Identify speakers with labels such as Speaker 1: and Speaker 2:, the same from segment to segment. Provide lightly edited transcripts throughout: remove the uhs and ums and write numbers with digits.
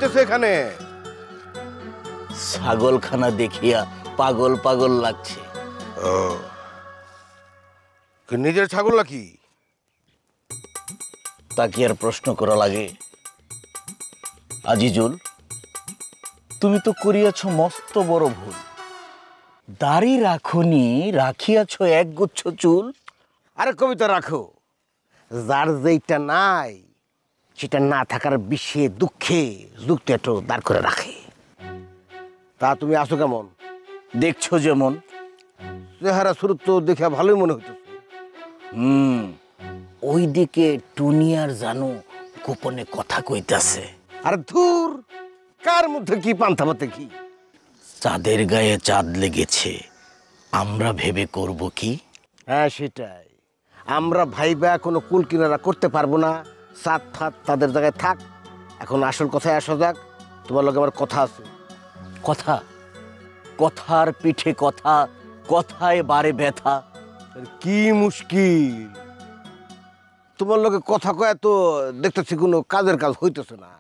Speaker 1: হইতেছে এখানে?
Speaker 2: ছাগলখানা দেখিয়া পাগল পাগল লাগছে।
Speaker 1: নিজের ছাগল নাকি?
Speaker 2: তা কি আর প্রশ্ন করা লাগে? আজিজুল, তুমি তো করিয়াছ মস্ত বড় ভুল। দাড়ি রাখুনি, রাখিয়াছ একগুচ্ছ চুল।
Speaker 1: আরে কবিতা রাখো, যার যেটা নাই সেটা না থাকার বিষে দুঃখে যুক্ত একটু দাঁড় করে রাখে। তা তুমি আছো কেমন?
Speaker 2: দেখছো যেমন।
Speaker 1: চেহারা শুরু তো দেখে ভালোই মনে হইতেছে।
Speaker 2: ওইদিকে টুনিয়ার জানু গোপনে কথা কইতাছে।
Speaker 1: আরে ধুর, কার মধ্যে কি পান্থাপাতে কি?
Speaker 2: চাঁদের গায়ে চাঁদ লেগেছে, আমরা ভেবে করব কি?
Speaker 1: হ্যাঁ সেটাই, আমরা ভাইবা কোনো কুল কিনারা করতে পারবো না। সাত ফাত তাদের জায়গায় থাক। এখন আসল কথায় আসা যাক। তোমার লগে আমার কথা আছে।
Speaker 2: কথা? কথার পিঠে কথা, কথায় বারে ব্যথা।
Speaker 1: কি মুশকিল! তোমার লগে কথা কয় তো দেখতেছি কোনো কাজের কাজ হইতেছে না।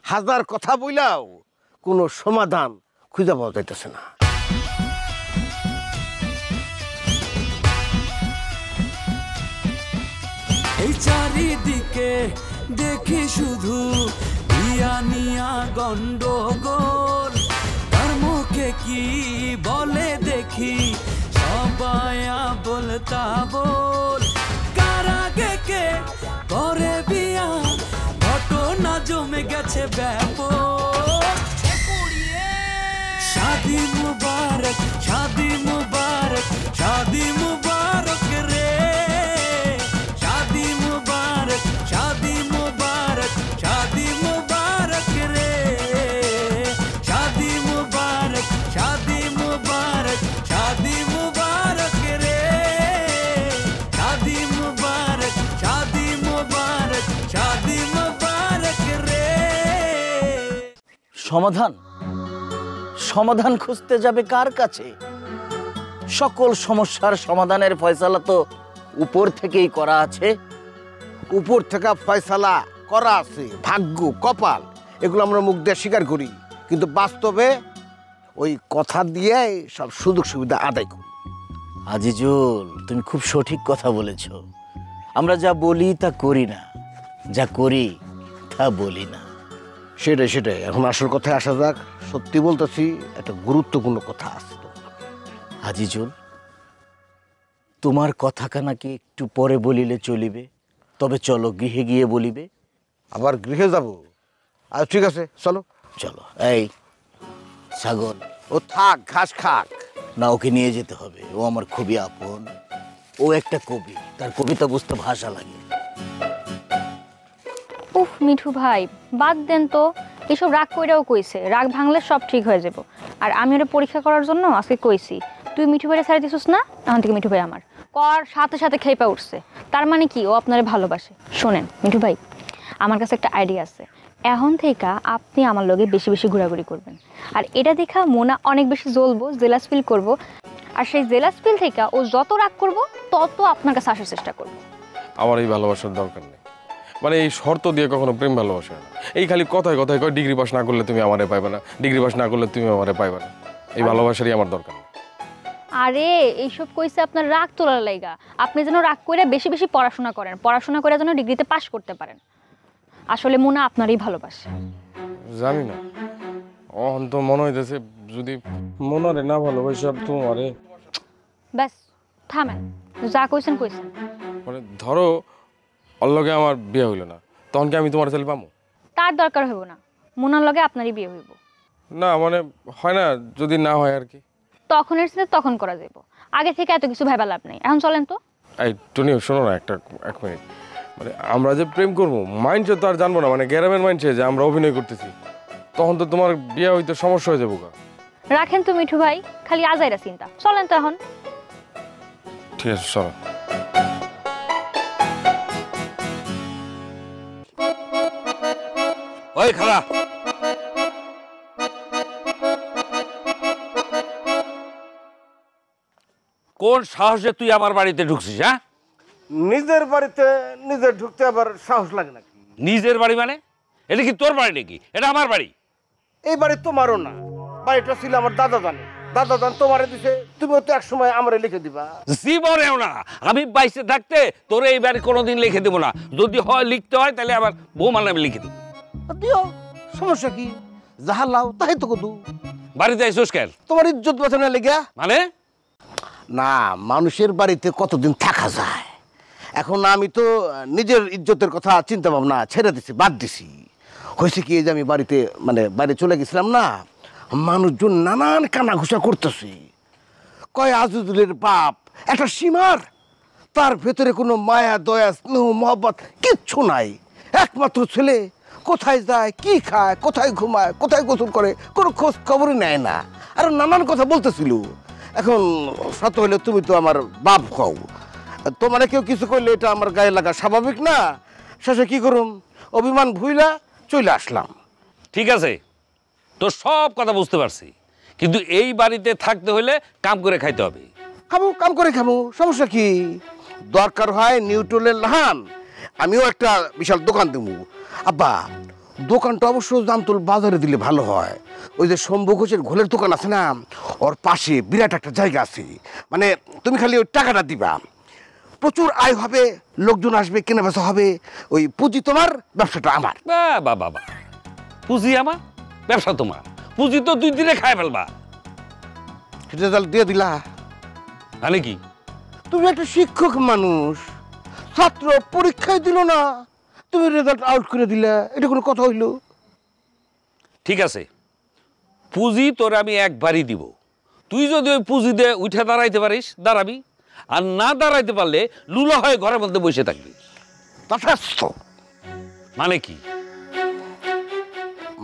Speaker 1: হাজার কথা বইলাও কোনো সমাধান খুঁজে পাওয়া যাইতেছে না।
Speaker 3: এই চারিদিকে দেখি শুধু ইয়া নিয়া গন্ডগোল, তার মুখে কি বলে দেখি সবাই বলতা বল। কার আগে কে করে বিয়া, ঘটনা জমে গেছে ব্যাপক। শাদি মুবারক, শাদি মুবারক, শাদি মুবারক রে, শাদি মুবারক, শাদি মুবারক, শাদি মুবারক রে, শাদি মুবারক, শাদি মুবারক, শাদি মুবারক রে, শাদি মুবারক, শাদি মুবারক, শাদি মুবারক রে।
Speaker 2: সমাধান? সমাধান খুঁজতে যাবে কার কাছে? সকল সমস্যার সমাধানের ফয়সালা তো উপর থেকেই করা আছে।
Speaker 1: উপর থেকে ফয়সালা করা আছে, ভাগ্য কপাল এগুলো আমরা মুখ দিয়ে স্বীকার করি, কিন্তু বাস্তবে ওই কথা দিয়ে সব সুযোগ সুবিধা আদায় করি।
Speaker 2: আজিজুল, তুমি খুব সঠিক কথা বলেছ। আমরা যা বলি তা করি না, যা করি তা বলি না।
Speaker 1: সেটাই সেটাই। এখন আসল কথায় আসা যাক। সত্যি বলতেছি, একটা গুরুত্বপূর্ণ কথা আছে।
Speaker 2: আজিজুল, তোমার কথাখানাকে একটু পরে বলিলে চলিবে? তবে চলো গৃহে গিয়ে বলিবে।
Speaker 1: আবার গৃহে যাব? আর ঠিক আছে, চলো
Speaker 2: চলো। এই ছাগল,
Speaker 1: ও থাক, ঘাস খাক
Speaker 2: না, ওকে নিয়ে যেতে হবে। ও আমার খুবই আপন। ও একটা কবি, তার কবিতা বুঝতে ভাষা লাগে।
Speaker 4: উফ মিঠু ভাই, বাদ দেন তো। এসব রাগ কইরাও কইছে, রাগ ভাঙলে সব ঠিক হয়ে যাব। আর আমি ওরা পরীক্ষা করার জন্য আজকে কইছি, তুই মিঠু ভাইয়ের ছাড়া দিছিস না, এখন থেকে মিঠু ভাই আমার। কর সাথে সাথে খেপা উঠছে। তার মানে কি ও আপনারে ভালোবাসে। শোনেন মিঠু ভাই, আমার কাছে একটা আইডিয়া আছে। এখন থেকে আপনি আমার লগে বেশি বেশি ঘোরাঘুরি করবেন। আর এটা দেখা মোনা অনেক বেশি জ্বলবো, জেলাস ফিল করবো। আর সেই জেলাস ফিল থেকে ও যত রাগ করবো তত আপনার কাছে আসার চেষ্টা করবো।
Speaker 5: আমার এই ভালোবাসার দরকার নেই। মানে এই শর্ত দিয়ে কখনো প্রেম ভালোবাসে না। এই খালি কথায় কথায় কয় ডিগ্রি পাস না করলে তুমি আমারে পাইবে না, ডিগ্রি পাস না করলে তুমি আমারে পাইবে না। এই ভালোবাসারই আমার দরকার নেই।
Speaker 4: আরে এইসব কইছে আপনার রাগ তোলার লাইগা। আপনি যেন রাগ করে বেশি বেশি পড়াশোনা করেন, পড়াশোনা করে যেন ডিগ্রিতে পাশ করতে পারেন। আসলে মোনা আপনারই ভালোবাসে।
Speaker 5: জানি না, অহন তো মনে হইতেছে যদি মনারে না ভালোবাসি তোমারে।
Speaker 4: ব্যাস থামেন, যা কইছেন কইছেন।
Speaker 5: মানে ধরো অল্লগে আমার বিয়ে হইল না, তখন কি আমি তোমার ছেলে পাবো?
Speaker 4: তার দরকার হইব না, মোনার লগে আপনারই বিয়ে হইব।
Speaker 5: না মানে হয় না, যদি না হয় আর কি।
Speaker 4: তখন এর সাথে তখন করা যাইব, আগে থেকে এত কিছু ভাইবা লাভ নেই। এখন চলেন তো।
Speaker 5: এই টুনি শোনো না, এক মিনিট। মানে আমরা যে প্রেম করবো মাইন্ডসে তো আর জানবো না, মানে গ্যারামের মাইন্ডসে যে আমরা অভিনয় করতেছি, তখন তো তোমার বিয়ে হইতে সমস্যা হয়ে যাবো।
Speaker 4: রাখেন তো মিঠু ভাই, খালি আজাইরা চিন্তা। চলেন তো এখন।
Speaker 5: ঠিক আছে চলো।
Speaker 6: ওই খালা, কোন সাহসে তুই আমার বাড়িতে ঢুকছিস? হ্যাঁ,
Speaker 1: নিজের বাড়িতে নিজে ঢুকতে আবার সাহস লাগে নাকি?
Speaker 6: নিজের বাড়ি মানে? এটা কি তোর বাড়ি নাকি? এটা আমার বাড়ি।
Speaker 1: এই বাড়ি তোমারও না, বাড়িটা ছিল আমার দাদা জানে, দাদা জান তোমারে দিছে, তুমিও তো এক সময় আমারে লিখে দিবা।
Speaker 6: জীবনেও না, আমি বাইসে থাকতে তোরে এই বাড়ি কোনোদিন লিখে দেবো না। যদি হয় লিখতে হয় তাহলে আবার বৌমার নামে লিখে দেবো।
Speaker 1: দিও, সমস্যা কি? যাহা লাও তাই তো কদু।
Speaker 6: বাড়িতে আইসোস কেন?
Speaker 1: তোমার ইজ্জত বাঁচানো লেগে।
Speaker 6: মানে
Speaker 1: না, মানুষের বাড়িতে কতদিন থাকা যায়। এখন আমি তো নিজের ইজ্জতের কথা চিন্তা ভাবনা ছেড়ে দিছি, বাদ দিছি। হয়েছে কি, এই যে আমি বাড়িতে মানে বাইরে চলে গেছিলাম না, মানুষজন নানান কানাঘুষা করতেছে, কয় আজিজুলের বাপ একটা সীমার, তার ভেতরে কোনো মায়া দয়া স্নেহ মহব্বত কিচ্ছু নাই। একমাত্র ছেলে কোথায় যায়, কি খায়, কোথায় ঘুমায়, কোথায় গোসল করে, কোনো খোঁজ খবরই নেয় না। আর নানান কথা বলতেছিল। এখন সত্য হলে তুমি তো আমার বাপ হও, তোমার কেউ কিছু করলে এটা আমার গায়ে লাগা স্বাভাবিক না। শেষে কি করুম, অভিমান ভুইলা চলে আসলাম।
Speaker 6: ঠিক আছে, তোর সব কথা বুঝতে পারছি, কিন্তু এই বাড়িতে থাকতে হলে কাম করে খাইতে হবে।
Speaker 1: খাবো, কাম করে খাবো, সমস্যা কি? দরকার হয় নিউট্রলের লাহান, আমিও একটা বিশাল দোকান দেবো। আব্বা, দোকানটা অবশ্য জামতল বাজারে দিলে ভালো হয়। ওই যে শম্ভু ঘোষের ঘোলের দোকান আছে না, ওর পাশে বিরাট একটা জায়গা আছে। মানে তুমি খালি ওই টাকাটা দিবা, প্রচুর আয় হবে, লোকজন আসবে, কেনা বেচা হবে। ওই পুঁজি তোমার, ব্যবসাটা আমার।
Speaker 6: বা বাবা, পুঁজি আমার, ব্যবসা তোমার। পুঁজি তো 2 দিনে খায় ফেলবা।
Speaker 1: রেজাল্ট দিয়ে দিলা।
Speaker 6: মানে কি?
Speaker 1: তুমি একটা শিক্ষক মানুষ, ছাত্র পরীক্ষায় দিল না, তুমি রেজাল্ট আউট করে দিলা, এটা কোনো কথা হইল?
Speaker 6: ঠিক আছে, পুঁজি তোর আমি একবারই দিব। তুই যদি ওই পুঁজি দিয়ে উঠে দাঁড়াইতে পারিস দাঁড়াবি, আর না দাঁড়াইতে পারলে লুলা হয়ে ঘরের মধ্যে বসে থাকবি।
Speaker 1: তথাস্থ।
Speaker 6: মানে কি?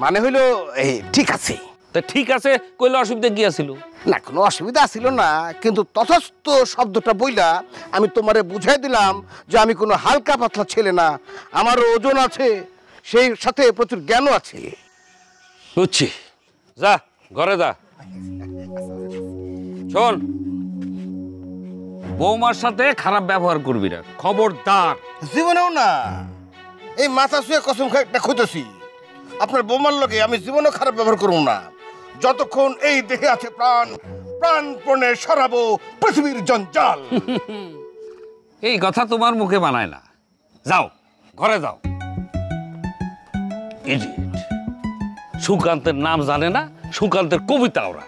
Speaker 1: মানে হইল এই ঠিক আছে।
Speaker 6: তা ঠিক আছে কইলে অসুবিধা কি আছিল?
Speaker 1: না, কোনো অসুবিধা ছিল না, কিন্তু তথাস্থ শব্দটা বইলা আমি তোমারে বুঝাই দিলাম যে আমি কোনো হালকা পাতলা ছেলে না, আমার ওজন আছে, সেই সাথে প্রচুর জ্ঞানও আছে।
Speaker 6: বুঝছি, যা ঘরে যা। শোন, বৌমার সাথে খারাপ ব্যবহার করবি না, খবরদার।
Speaker 1: জীবনেও না, এই মাথা শুয়ে কসম খাই একটা খুঁজেছি, আপনার বৌমার লগে আমি জীবনেও খারাপ ব্যবহার করবো না। যতক্ষণ এই দেহে আছে প্রাণ, প্রাণপণে সরাবো পৃথিবীর জঞ্জাল।
Speaker 6: এই কথা তোমার মুখে মানায় না। যাও ঘরে যাও। ইডিয়েট, সুকান্তের নাম জানে না, সুকান্তের কবিতা ওরা।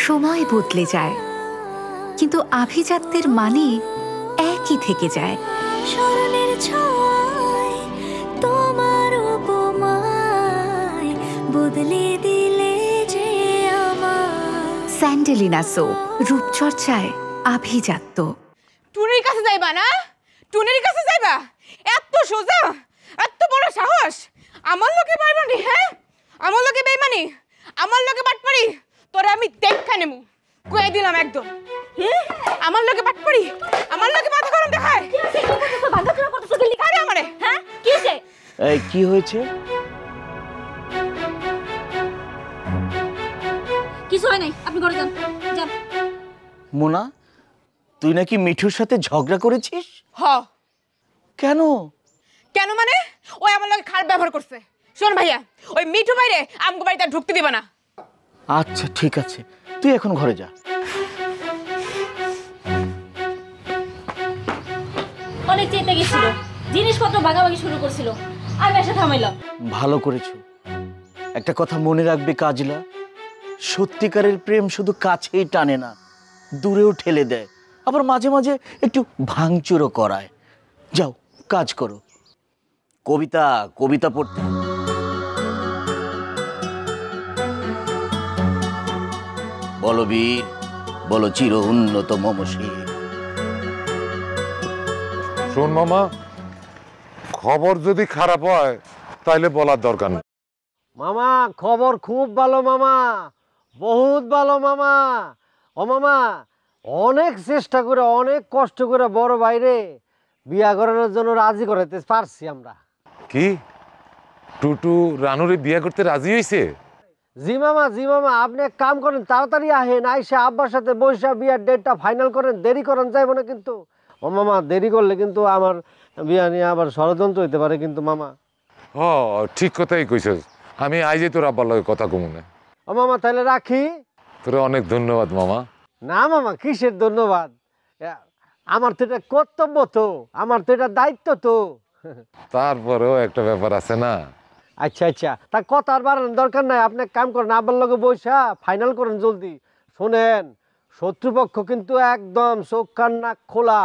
Speaker 7: সময় বদলে যায়, কিন্তু আভিজাত্যের মানে একই থেকে যায়।
Speaker 8: স্মরণের ছোঁয়ায় তোমার উপমায় বদলে দিলে যে আমার।
Speaker 7: স্যান্ডেলিনা সো, রূপচর্চায় আভিজাত্য।
Speaker 9: টুনির কাছে যাইবা না? টুনির কাছে যাইবা? এত সোজা, এত বড় সাহস! আমার লোকে বেইমানি, হ্যাঁ? আমার লোকে বেইমানি, আমার লোকে বাটপারি, তোরে আমি দেখা নেমু, কয়ে দিলাম একদম। আমার লোকে বাটপারি, আমার লোকে মাথা গরম দেখায়। আরে আমারে, হ্যাঁ কি হয়েছে?
Speaker 2: এই কি হয়েছে?
Speaker 4: কিছু হয় নাই, আপনি ঘরে যান, যান।
Speaker 2: মোনা, তুই নাকি মিঠুর সাথে ঝগড়া করেছিস?
Speaker 9: হ।
Speaker 2: কেন?
Speaker 9: কেন মানে? ওই আমার লোকে খারাপ ব্যবহার করছে। শোন ভাইয়া, ওই মিঠু বাইরে আমগো বাড়িতে আর ঢুকতে দিবা না।
Speaker 2: আচ্ছা ঠিক আছে, তুই এখন ঘরে যা।
Speaker 10: অনেক চেতে গেছিল, জিনিসপত্র ভাগাভাগি শুরু করছিল, আমি এসে থামাইলাম।
Speaker 2: ভালো করেছো। একটা কথা মনে রাখবে কাজলা, সত্যিকারের প্রেম শুধু কাছেই টানে না, দূরেও ঠেলে দেয়, আবার মাঝে মাঝে একটু ভাঙচুরও করায়। যাও কাজ করো। কবিতা কবিতা পড়তে। বলো বীর, বলো চির উন্নত মমশীর।
Speaker 11: শোন মামা, খবর যদি খারাপ হয় তাইলে বলার দরকার নেই।
Speaker 12: মামা খবর খুব ভালো মামা, বহুত ভালো মামা। ও মামা, অনেক চেষ্টা করে অনেক কষ্ট করে বড় বাইরে বিয়া করানোর জন্য রাজি করাইতে পারছি আমরা।
Speaker 11: কি টুটু রানুরে বিয়ে করতে রাজি হয়েছে?
Speaker 12: জি মামা, জি মামা, আপনি এক কাম করেন, তাড়াতাড়ি আহেন, আইসা আব্বার সাথে বৈশা বিয়ার ডেটটা ফাইনাল করেন, দেরি করেন যাইব না কিন্তু। ও মামা, দেরি করলে কিন্তু আমার বিয়া নিয়ে আবার ষড়যন্ত্র হইতে পারে কিন্তু মামা।
Speaker 11: ঠিক কথাই কইছস। আমি আইজে তোর আব্বার লগে কথা কমু না।
Speaker 12: ও মামা তাহলে রাখি।
Speaker 11: তোরে অনেক ধন্যবাদ মামা।
Speaker 12: না মামা কিসের ধন্যবাদ, আমার তো এটা কর্তব্য, তো আমার তো এটা দায়িত্ব তো।
Speaker 11: তারপরেও একটা ব্যাপার আছে না।
Speaker 12: আচ্ছা আচ্ছা, তা কথা আর বাড়ানোর দরকার নাই, আপনি এক কাম করেন, আব্বার লগে বইসা ফাইনাল করেন জলদি। শোনেন, শত্রুপক্ষ কিন্তু একদম চোখ কান নাক খোলা,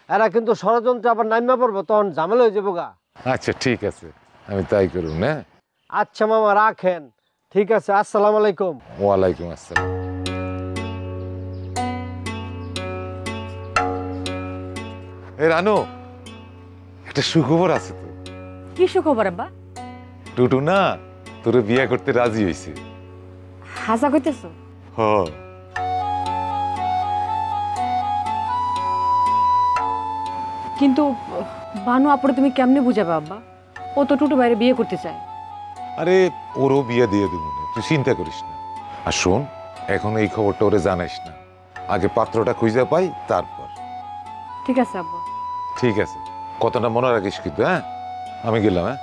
Speaker 12: এরা কিন্তু ষড়যন্ত্রে আবার নাইমা পড়বো, তখন ঝামেলা হয়ে যাবো গা।
Speaker 11: আচ্ছা ঠিক আছে, আমি তাই করুন। না
Speaker 12: আচ্ছা মামা রাখেন, ঠিক আছে, আসসালামু আলাইকুম।
Speaker 11: ওয়ালাইকুম আসসালাম। এই রানু, একটা সুখবর আছে তো।
Speaker 9: কি সুখবর আব্বা?
Speaker 11: টুটু না তোরে বিয়ে করতে রাজি হয়েছে।
Speaker 9: হাসা কইতেছো?
Speaker 11: হ।
Speaker 9: কিন্তু বানু আপুরে তুমি কেমনে বুঝাবে আব্বা? ও তো টুটু ভাইরে বিয়ে করতে চায়।
Speaker 11: আরে ওরও বিয়ে দিয়ে দেবো না, তুই চিন্তা করিস না। আর শোন, এখন এই খবরটা ওরে জানাইস না, আগে পাত্রটা খুঁজে পাই তারপর।
Speaker 9: ঠিক আছে আব্বা।
Speaker 11: ঠিক আছে, কথাটা মনে রাখিস কিন্তু। হ্যাঁ, আমি গেলাম। হ্যাঁ,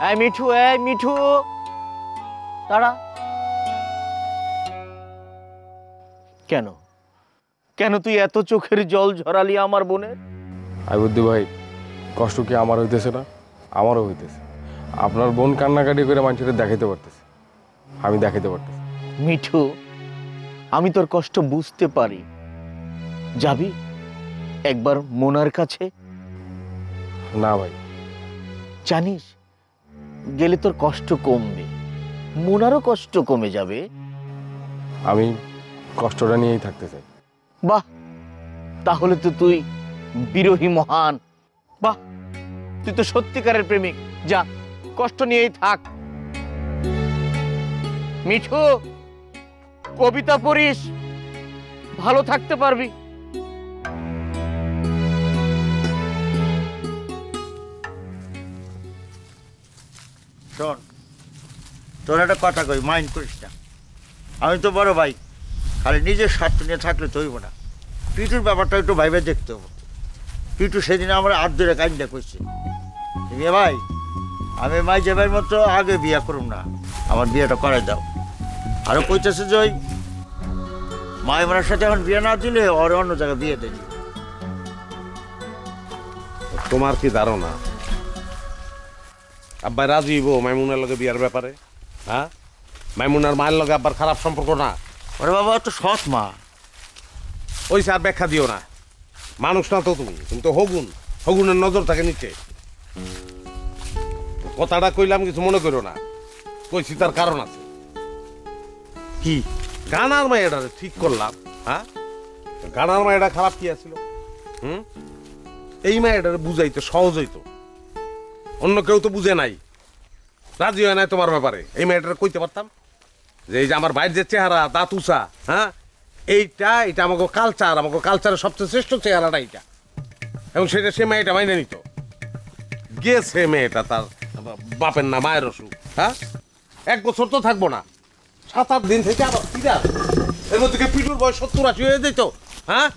Speaker 2: এই মিঠু, এই মিঠু, দাঁড়া। কেন কেন তুই এত চোখের জল ঝরালি আমার বোনের?
Speaker 5: আইবুদ্দি ভাই, কষ্ট কি আমার হইতেছে না? আমারও হইতেছে। আপনার বোন কান্নাকাটি করে মানুষের দেখাইতে পারতেছে, আমি দেখাইতে পারতেছি।
Speaker 2: মিঠু, আমি তোর কষ্ট বুঝতে পারি। যাবি একবার মোনার কাছে?
Speaker 5: না ভাই।
Speaker 2: জানিস, গেলে তোর কষ্ট কমবে, মোনারও কষ্ট কমে যাবে।
Speaker 5: আমি কষ্টটা নিয়েই থাকতে চাই।
Speaker 2: বাহ, তাহলে তো তুই বিরোহী মহান। বাহ, তুই তো সত্যিকারের প্রেমিক। যা, কষ্ট নিয়েই থাক। মিঠু, কবিতা পড়িস, ভালো থাকতে পারবি।
Speaker 13: শোন, তোর একটা কথা কই, মাইন্ড করিস না। আমি তো বড় ভাই, খালি নিজের স্বার্থ নিয়ে থাকলে তো হইব না। পিটুর ব্যাপারটা একটু ভাইবে দেখতে হবে। পিটু সেদিন আমার হাত ধরে কাইন্ডা করছে, ভাই আমি মাই যাবার মতো আগে বিয়ে করুম না, আমার বিয়েটা করাই দাও। আরও কইতেছে যে ওই মাইমার সাথে এখন বিয়ে না দিলে ওর অন্য জায়গায় বিয়ে দেয়।
Speaker 14: তোমার কি ধারণা আব্বাই রাজি হইব মাইমুনার লগে বিয়ার ব্যাপারে? হ্যাঁ, মাইমুনার মায়ের লগে আব্বার খারাপ সম্পর্ক না?
Speaker 13: ওরে বাবা, তো সৎ মা।
Speaker 14: ওই স্যার ব্যাখ্যা দিও না, মানুষ না তো তুমি, তুমি তো হগুন, হগুনের নজর থাকে নিচে। কথাটা কইলাম, কিছু মনে করো না, কইছি তার কারণ আছে।
Speaker 13: কি?
Speaker 14: গানার মায়েরা ঠিক করলাম। হ্যাঁ, গানার মায়েরা খারাপ কি আছিল? এই মায়েরা বুঝাইতে সহজ হইতো, অন্য কেউ তো বুঝে নাই, রাজি হয় নাই তোমার ব্যাপারে। এই মেয়েটা কইতে পারতাম যে এই যে আমার ভাইয়ের যে চেহারা, দাঁত উষা, হ্যাঁ, এটা আমাকে কালচারের সবচেয়ে শ্রেষ্ঠ চেহারাটা এইটা, এবং সেটা সে মেয়েটা মাইনে নিত। গেছে মেয়েটা, তার বাপের না মায়ের অসুখ। হ্যাঁ, 1 বছর তো থাকবো না, 7-8 দিন থেকে আবার ফিরা। এর মধ্যে পিটুর বয়স 70-80 হয়ে যেত। হ্যাঁ,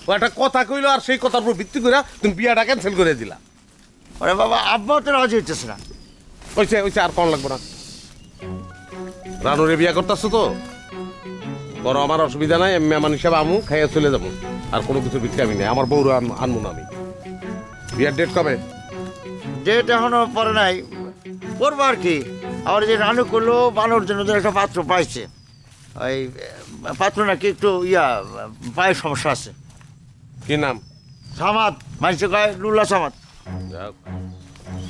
Speaker 14: ও একটা কথা কইলো, আর সেই কথার উপর ভিত্তি করে তুমি বিয়াটা ক্যান্সেল করে দিলা।
Speaker 13: আরে বাবা, আব্বাও তো রাজি হইতেছে না।
Speaker 14: ওইছে আর কম লাগবো না। রানুরে বিয়া করতেছো তো বড়, আমার অসুবিধা নাই, আমি মেহমান হিসাবে আমু, খাইয়া চলে যাবো, আর কোনো কিছু বিক্রি নেই। আমার বউরা আনবো না আমি। বিয়ার ডেট কবে?
Speaker 13: ডেট এখনো পরে নাই, করবো আর কি। আবার যে রানু করলো, বানুর জন্য একটা পাত্র পাইছে, ওই পাত্র নাকি একটু পায়ের সমস্যা আছে।
Speaker 14: কি নাম?
Speaker 13: সামাদ, মানুষে কয় লুল্লা সামাদ।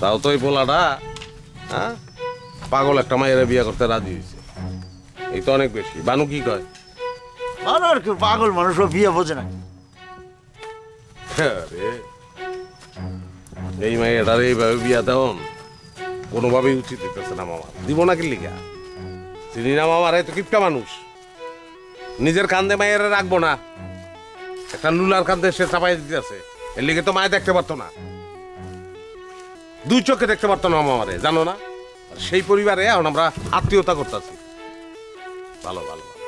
Speaker 14: তাও তো এই পোলাটা, হ্যাঁ, পাগল একটা মায়ের বিয়ে করতে রাজি হয়েছে, এই তো অনেক বেশি। বানু কি কয়?
Speaker 13: বানু আর কি, পাগল মানুষ, ও বিয়ে বোঝে না।
Speaker 14: এই মায়ের এইভাবে বিয়া দেওন কোনোভাবেই উচিত হইতেছে না মামা। দিব না কি লিখা? চিনি না মামার, এই তো কিপটা মানুষ, নিজের কান্দে মায়ের রাখবো না। একটা লুলার কান্দে সে চাপাই দিতেছে, এর লিগে তো মায়ে দেখতে পারতো না, 2 চোখে দেখতে পারতো না আমারে, জানো না? আর সেই পরিবারে এখন আমরা আত্মীয়তা করতেছি। ভালো ভালো ভালো,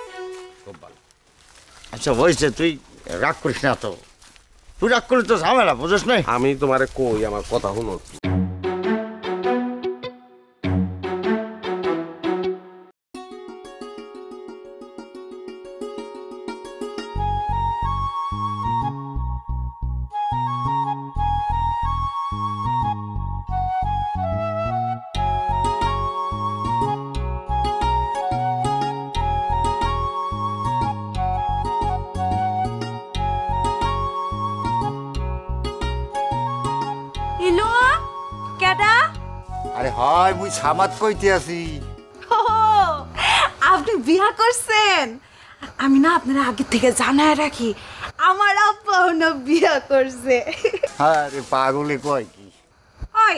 Speaker 14: খুব ভালো।
Speaker 13: আচ্ছা হয়েছে, তুই রাগ করিস না তো, তুই রাগ করলে তো ঝামেলা, বুঝিস নাই?
Speaker 14: আমি তোমারে কই, আমার কথা শুনো।
Speaker 9: ইলো কেডা?
Speaker 13: আরে হয় মুই সামাদ কইতে আছি।
Speaker 9: ও, আপনি বিয়া করছেন? আমি না আপনারা আগে থেকে জানায় রাখি, আমার আব্বাও না বিয়া করছে।
Speaker 13: আরে পাগলে কয় কি?
Speaker 9: ওই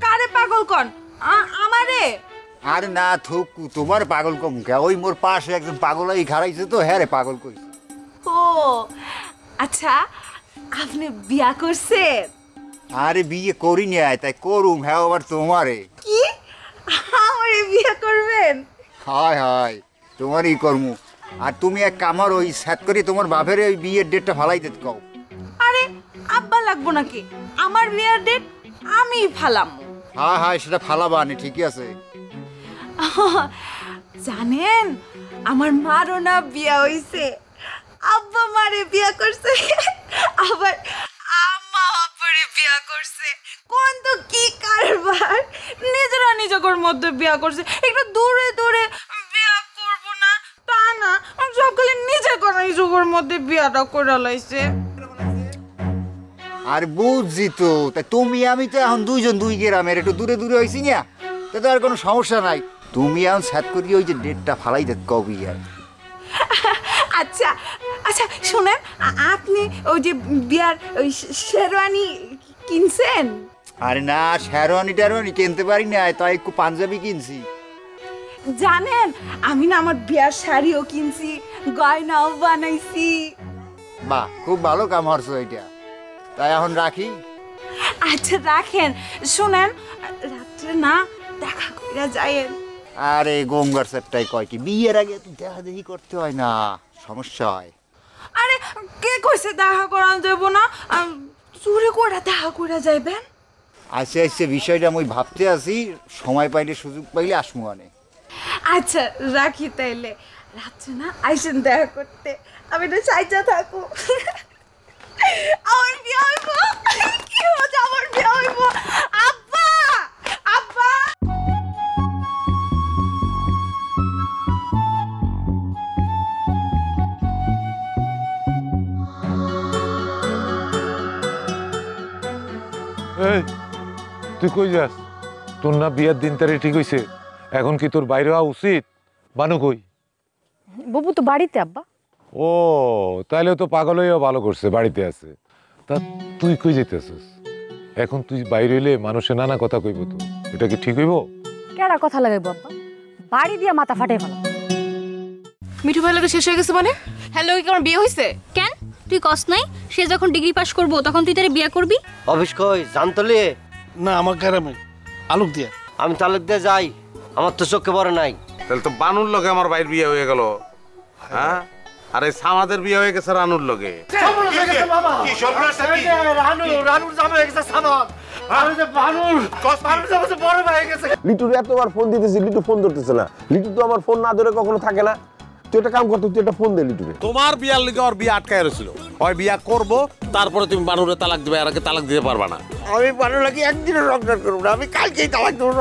Speaker 9: কারে পাগল কোন? আমারে?
Speaker 13: আরে না থুকু, তোমার পাগল কম কে? ওই মোর পাশে একজন পাগলাই খারাইছে তো, হ্যাঁ রে পাগল কইছে।
Speaker 9: ও আচ্ছা, আপনি বিয়া করছেন?
Speaker 13: আরে বিয়ে করি নি, তাই করুম, হ্যাঁ আবার তোমারে।
Speaker 9: কি আমারে বিয়া করবেন?
Speaker 13: হয় হয়, তোমারই করমু। আর তুমি এক কামার ওই সেট করি তোমার বাপের ওই বিয়ের ডেটটা ফালাই দিতে কও।
Speaker 9: আরে আব্বা লাগবো নাকি? আমার বিয়ার ডেট আমি ফালাম।
Speaker 13: হ্যাঁ হ্যাঁ, সেটা ফালাবা নি, ঠিকই আছে।
Speaker 9: জানেন আমার মারও না বিয়া হইছে, আব্বা মারে বিয়া করছে, আবার আম্মা আব্বারে বিয়া করছে। কোন তো কি কারবার, নিজেরা নিজের মধ্যে বিয়া করছে। একটু দূরে দূরে বিয়া করব না তা না, সকালে নিজে করা নিজের মধ্যে বিয়াটা করে লাইছে।
Speaker 13: আর বুঝছি তো, তাই তুমি আমি তো এখন দুইজন দুই গ্রামের, একটু দূরে দূরে হয়েছি না, তো আর কোনো সমস্যা নাই। তুমি এখন সেট করি ওই যে ডেটটা ফালাই দিতে কও বিয়ার।
Speaker 9: আচ্ছা আচ্ছা শুনেন, আপনি ওই যে বিয়ার ওই শেরওয়ানি কিনছেন?
Speaker 13: আরে না, শেরওয়ানি টেরওয়ানি কিনতে পারি না, তাই একটু পাঞ্জাবি কিনছি।
Speaker 9: জানেন আমি না আমার বিয়ার শাড়িও কিনছি, গয়নাও বানাইছি।
Speaker 13: বাহ, খুব ভালো কাম হরছো এটা। তাই এখন রাখি?
Speaker 9: আচ্ছা রাখেন। শুনেন, রাত্রে না দেখা করে যায়েন।
Speaker 13: আরে গঙ্গার সেটটাই কয় কি, বিয়ের আগে তো দেখা দেখি করতে হয় না, সমস্যা হয়।
Speaker 9: আরে কে কইছে দেখা করা যাব না? চুরি করে দেখা করে যাইবেন?
Speaker 13: আচ্ছা আচ্ছা, বিষয়টা আমি ভাবতে আছি, সময় পাইলে সুযোগ পাইলে আসমু আনে।
Speaker 9: আচ্ছা রাখি তাইলে, রাত্রে না আইসেন দেখা করতে, আমি না চাইচা থাকো। আমার বিয়ে হইব, কি হচ্ছে আমার বিয়ে হইব। আব্বা আব্বা,
Speaker 11: এই তুই কই যাস? তোর না বিয়ার দিন তারিখ ঠিক হইছে, এখন কি তোর বাইরে হওয়া উচিত? বানু কই?
Speaker 15: বাবু তো বাড়িতে আব্বা।
Speaker 11: ও তাইলে তো পাগল হইয়া ভালো করছে, বাড়িতে আছে। তা তুই কই যাইতেছিস? এখন তুই বাইরে হইলে মানুষে নানা কথা কইব, তো এটা কি ঠিক হইব?
Speaker 15: কেডা কথা লাগাইবো আব্বা? বাড়ি দিয়া মাথা ফাটে ফেলা।
Speaker 9: মিঠু ভাই লাগে শেষ হয়ে গেছে মানে? হ্যালো, কি আমার বিয়ে হইছে?
Speaker 4: কেন তুই কস নাই সে যখন ডিগ্রি পাস করবো তখন তুই তারে বিয়ে করবি?
Speaker 1: অফিস কই জানতলি?
Speaker 16: না, আমার গ্রামে আলোক দিয়া।
Speaker 1: আমি তালুক দিয়ে যাই, আমার তো চোখে পড়ে নাই।
Speaker 14: তাহলে তো বানুর লগে আমার ভাইয়ের বিয়ে হয়ে গেল, হ্যাঁ? আর এই সামাদের বিয়ে হয়ে গেছে রানুর লগে।
Speaker 17: লিটুর এতবার ফোন দিতেছি, লিটু ফোন ধরতেছে না। লিটু তো আমার ফোন না ধরে কখনো থাকে না। তুই একটা কাম করতো, তুই একটা ফোন দে লিটুরে।
Speaker 14: তোমার বিয়ার লিগে ওর বিয়ে আটকায় রয়েছিল, হয় বিয়া করবো তারপরে তুমি বানুরে তালাক দিবে, আর আগে তালাক দিতে পারবা না।
Speaker 1: আমি ভালো লাগে একদিনও রংদান করবো না, আমি কালকেই তালাক দেবো।